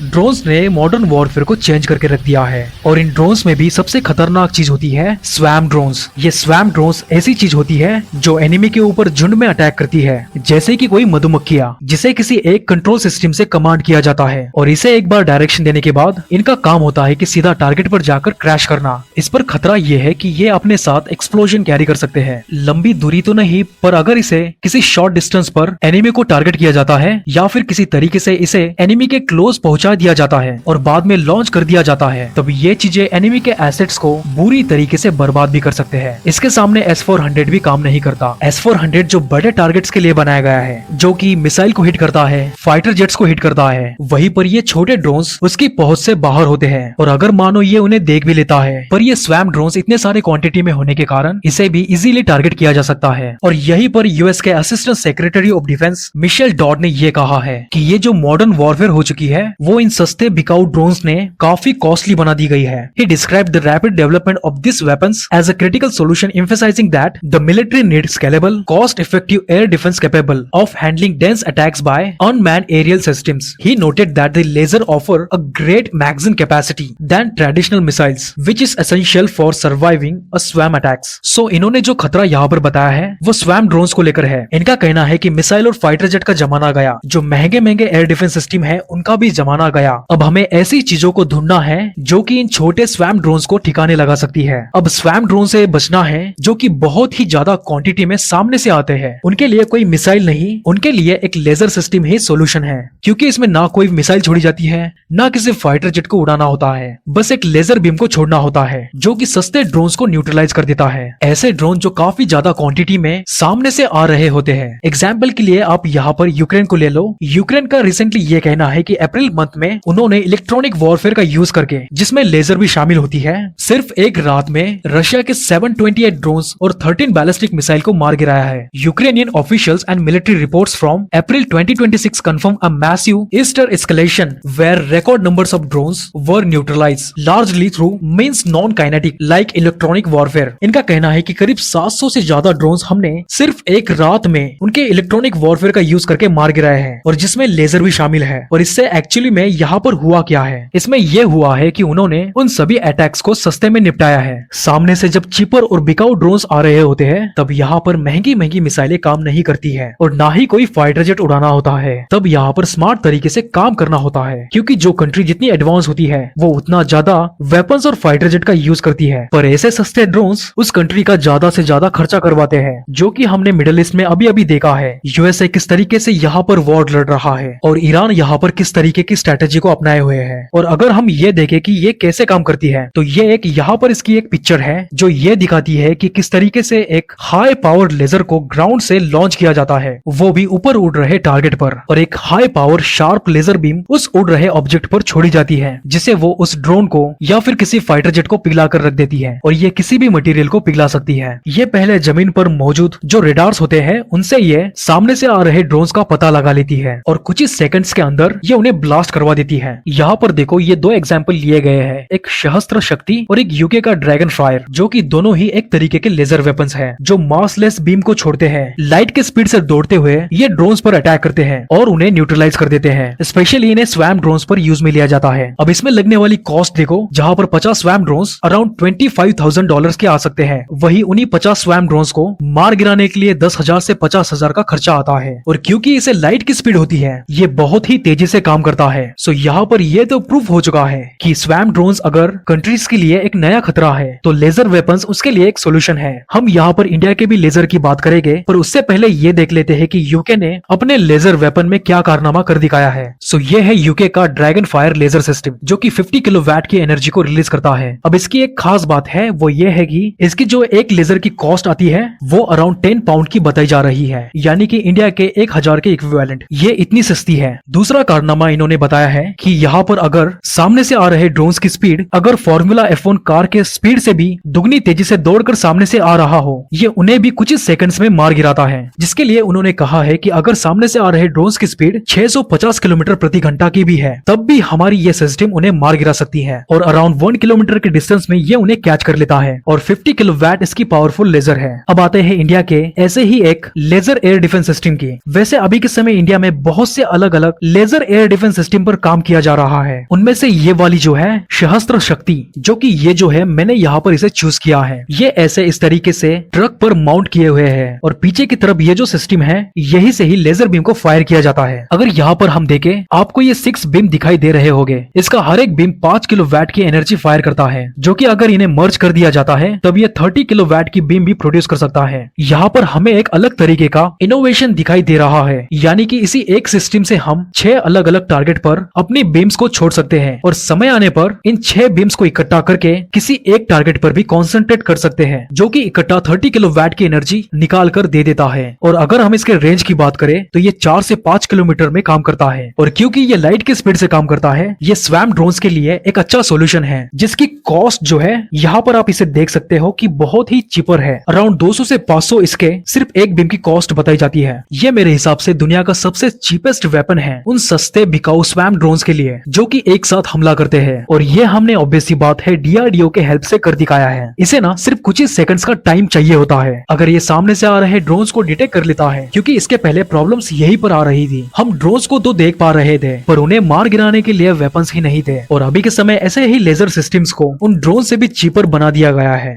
Drones ने modern warfare को change करके रख दिया है और इन ड्रोन्स में भी सबसे खतरनाक चीज होती है स्वैम ड्रोन्स। ये स्वैम ड्रोन्स ऐसी चीज होती है जो एनिमी के ऊपर झुंड में अटैक करती है, जैसे कि कोई मधुमक्खियां, जिसे किसी एक कंट्रोल सिस्टम से कमांड किया जाता है और इसे एक बार डायरेक्शन देने के बाद इनका काम होता है कि सीधा टारगेट पर जाकर क्रैश करना। इस पर खतरा ये है कि ये अपने साथ एक्सप्लोजन कैरी कर सकते हैं। लंबी दूरी तो नहीं, पर अगर इसे किसी शॉर्ट डिस्टेंस पर एनिमी को टारगेट किया जाता है या फिर किसी तरीके से इसे एनिमी के क्लोज पहुंचा दिया जाता है और बाद में लॉन्च कर दिया जाता है, तब ये चीजें एनिमी के एसेट्स को बुरी तरीके से बर्बाद भी कर सकते हैं। इसके सामने S-400 भी काम नहीं करता। S-400 जो बड़े टारगेट्स के लिए बनाया गया है, जो कि मिसाइल को हिट करता है, फाइटर जेट्स को हिट करता है, वहीं पर ये छोटे ड्रोन्स उसकी पहुंच से बाहर होते हैं और अगर मानो ये उन्हें देख भी लेता है, पर ये स्वैम ड्रोन्स इतने सारे क्वांटिटी में होने के कारण इसे भी इजीली टारगेट किया जा सकता है। और यहीं पर यूएस के assistant secretary of defence Michelle Dodd ने ये कहा है कि ये जो मॉडर्न वॉरफेयर हो चुकी है वो इन सस्ते बिकाऊ ड्रोन्स ने काफी कॉस्टली बना दी गई है। He described the rapid development of these weapons as a critical solution, emphasizing that the military needs scalable, cost-effective air defense capable of handling dense attacks by unmanned aerial systems. He noted that the laser offer a great magazine capacity than traditional missiles, which is essential for surviving a swarm attacks. So इन्होंने जो खतरा यहाँ पर बताया है वो swum drones को लेकर है। इनका कहना है कि मिसाइल और फाइटर जेट का जमाना गया, जो महंगे महंगे एयर डिफेंस सिस्टम है उनका भी जमाना गया। अब हमें ऐसी चीजों को ढूंढना है जो कि इन छोटे स्वैम ड्रोन्स को ठिकाने लगा सकती है। अब स्वैम ड्रोन से बचना है जो कि बहुत ही ज्यादा क्वांटिटी में सामने से आते हैं। उनके लिए कोई मिसाइल नहीं, उनके लिए एक लेजर सिस्टम ही सोल्यूशन है, क्योंकि इसमें ना कोई मिसाइल छोड़ी जाती है, ना किसी फाइटर जेट को उड़ाना होता है, बस एक लेजर बीम को छोड़ना होता है जो कि सस्ते ड्रोन्स को न्यूट्रलाइज कर देता है। ऐसे ड्रोन जो काफी ज्यादा क्वांटिटी में सामने से आ रहे होते हैं। एग्जाम्पल के लिए आप यहाँ पर यूक्रेन को ले लो। यूक्रेन का रिसेंटली ये कहना है कि अप्रैल मंथ में उन्होंने इलेक्ट्रॉनिक वॉरफेयर का यूज करके, जिसमें लेजर भी शामिल होती है, सिर्फ एक रात में रशिया के 728 ड्रोन्स और 13 बैलिस्टिक मिसाइल को मार गिराया है। Ukrainian officials and military reports from April 2026 confirm a massive Easter escalation where record numbers of drones were neutralized largely through means non-kinetic like electronic warfare। इनका कहना है कि करीब 700 से ज्यादा ड्रोन्स हमने सिर्फ एक रात में उनके इलेक्ट्रॉनिक वॉरफेयर का यूज करके मार गिराए हैं, और जिसमें लेजर भी शामिल है। और इससे एक्चुअली में यहाँ पर हुआ क्या है, इसमें यह हुआ है कि उन्होंने उन सभी अटैक्स को सस्ते में निपटाया है। सामने से जब चीपर और बिकाऊ ड्रोन्स आ रहे होते हैं, तब यहाँ पर महंगी महंगी मिसाइलें काम नहीं करती है और ना ही कोई फाइटर जेट उड़ाना होता है। तब यहाँ पर स्मार्ट तरीके से काम करना होता है, क्योंकि जो कंट्री जितनी एडवांस होती है वो उतना ज्यादा वेपन्स और फाइटर जेट का यूज करती है। पर ऐसे सस्ते ड्रोन्स उस कंट्री का ज्यादा से ज्यादा खर्चा करवाते हैं, जो कि हमने मिडिल ईस्ट में अभी अभी देखा है। यूएसए किस तरीके से यहाँ पर वॉर लड़ रहा है और ईरान यहाँ पर किस तरीके की स्ट्रेटेजी को अपनाए हुए है। और अगर हम ये देखें कि ये कैसे काम करती है, तो ये एक यहाँ पर इसकी एक पिक्चर है जो ये दिखाती है कि किस तरीके से एक हाई पावर लेजर को ग्राउंड से लॉन्च किया जाता है, वो भी ऊपर उड़ रहे टारगेट पर, और एक high power sharp laser beam उस उड़ रहे ऑब्जेक्ट पर छोड़ी जाती है, जिसे वो उस ड्रोन को या फिर किसी फाइटर जेट को पिघला कर रख देती है। और ये किसी भी मटेरियल को पिघला सकती है। ये पहले जमीन पर मौजूद जो रेडार्स होते हैं उनसे ये सामने से आ रहे ड्रोन्स का पता लगा लेती है और कुछ ही सेकंड्स के अंदर ये उन्हें ब्लास्ट करवा देती है। यहाँ पर देखो, ये दो एग्जाम्पल लिए गए हैं, एक सहस्त्र शक्ति और एक यूके का ड्रैगन फायर, जो कि दोनों ही एक तरीके के लेजर वेपन्स हैं, जो मासलेस बीम को छोड़ते हैं। लाइट के स्पीड से दौड़ते हुए ये ड्रोन्स पर अटैक करते हैं और उन्हें न्यूट्रलाइज कर देते हैं। स्पेशली इन्हें स्वैम ड्रोन्स पर यूज में लिया जाता है। अब इसमें लगने वाली कॉस्ट देखो, जहाँ पर 50 स्वैम ड्रोन्स अराउंड $25,000 के आ सकते हैं, वही उन्हीं 50 स्वैम ड्रोन्स को मार गिराने के लिए 10,000 से 50,000 का खर्चा आता है। और क्योंकि इसे लाइट की स्पीड होती है, ये बहुत ही तेजी से काम करता है। सो यहाँ पर ये तो प्रूफ हो चुका है कि स्वैम ड्रोन्स अगर कंट्रीज के लिए एक नया खतरा है, तो लेजर वेपन्स उसके लिए एक सोल्यूशन है। हम यहाँ पर इंडिया के भी लेजर की बात करेंगे, पर उससे पहले ये देख लेते हैं कि यूके ने अपने लेजर वेपन में क्या कारनामा कर दिखाया है। सो ये है यूके का ड्रैगन फायर लेजर सिस्टम, जो कि 50 किलोवाट की एनर्जी को रिलीज करता है। अब इसकी एक खास बात है, वो ये है कि इसकी जो एक लेजर की कॉस्ट आती है वो अराउंड 10 पाउंड की बताई जा रही है, यानी कि इंडिया के 1000 के इक्विवेलेंट। ये इतनी सस्ती है। दूसरा कारनामा इन्होंने बताया है कि यहाँ पर अगर सामने से आ रहे ड्रोन्स की स्पीड अगर फॉर्मूला F1 कार के स्पीड से भी दुगनी तेजी से दौड़कर सामने से आ रहा हो, ये उन्हें भी कुछ ही सेकंड्स में मार गिराता है। जिसके लिए उन्होंने कहा है कि अगर सामने से आ रहे ड्रोन्स की स्पीड 650 किलोमीटर प्रति घंटा की भी है, तब भी हमारी ये सिस्टम उन्हें मार गिरा सकती है। और अराउंड 1 किलोमीटर के डिस्टेंस में ये उन्हें कैच कर लेता है। और 50 किलोवाट इसकी पावरफुल लेजर है। अब आते हैं इंडिया के ऐसे ही एक लेजर एयर डिफेंस सिस्टम की। वैसे अभी के समय इंडिया में बहुत से अलग अलग लेजर एयर डिफेंस सिस्टम पर पर काम किया जा रहा है। उनमें से ये वाली जो है सहस्त्र शक्ति, जो कि ये जो है मैंने यहाँ पर इसे चूज किया है। ये ऐसे इस तरीके से ट्रक पर माउंट किए हुए हैं और पीछे की तरफ ये जो सिस्टम है यही से ही लेजर बीम को फायर किया जाता है। अगर यहाँ पर हम देखें आपको ये 6 बीम दिखाई दे रहे होंगे। इसका हर एक बीम 5 किलो वैट की एनर्जी फायर करता है, जो कि अगर इन्हें मर्ज कर दिया जाता है तब ये 30 किलो वैट की बीम भी प्रोड्यूस कर सकता है। यहाँ पर हमें एक अलग तरीके का इनोवेशन दिखाई दे रहा है, यानी कि इसी एक सिस्टम से हम 6 अलग अलग टारगेट पर अपनी बीम्स को छोड़ सकते हैं और समय आने पर इन 6 बीम्स को इकट्ठा करके किसी एक टारगेट पर भी कॉन्सेंट्रेट कर सकते हैं, जो कि इकट्ठा 30 किलो वैट की एनर्जी निकाल कर दे देता है। और अगर हम इसके रेंज की बात करें तो ये 4 से 5 किलोमीटर में काम करता है। और क्योंकि ये लाइट की स्पीड से काम करता है, ये स्वैम ड्रोन्स के लिए एक अच्छा सोल्यूशन है, जिसकी कॉस्ट जो है यहाँ पर आप इसे देख सकते हो कि बहुत ही चीपर है। अराउंड 200 से 500 इसके सिर्फ एक बीम की कॉस्ट बताई जाती है। ये मेरे हिसाब से दुनिया का सबसे चीपेस्ट वेपन है उन सस्ते बिकाऊ स्वैम ड्रोन्स के लिए, जो कि एक साथ हमला करते हैं। और ये हमने ऑब्वियस सी बात है DRDO के हेल्प से कर दिखाया है। इसे ना सिर्फ कुछ ही सेकंड्स का टाइम चाहिए होता है अगर ये सामने से आ रहे ड्रोन्स को डिटेक्ट कर लेता है, क्योंकि इसके पहले प्रॉब्लम्स यही पर आ रही थी। हम ड्रोन्स को तो देख पा रहे थे पर उन्हें मार गिराने के लिए वेपन्स ही नहीं थे। और अभी के समय ऐसे ही लेजर सिस्टम्स को उन ड्रोन से भी चीपर बना दिया गया है।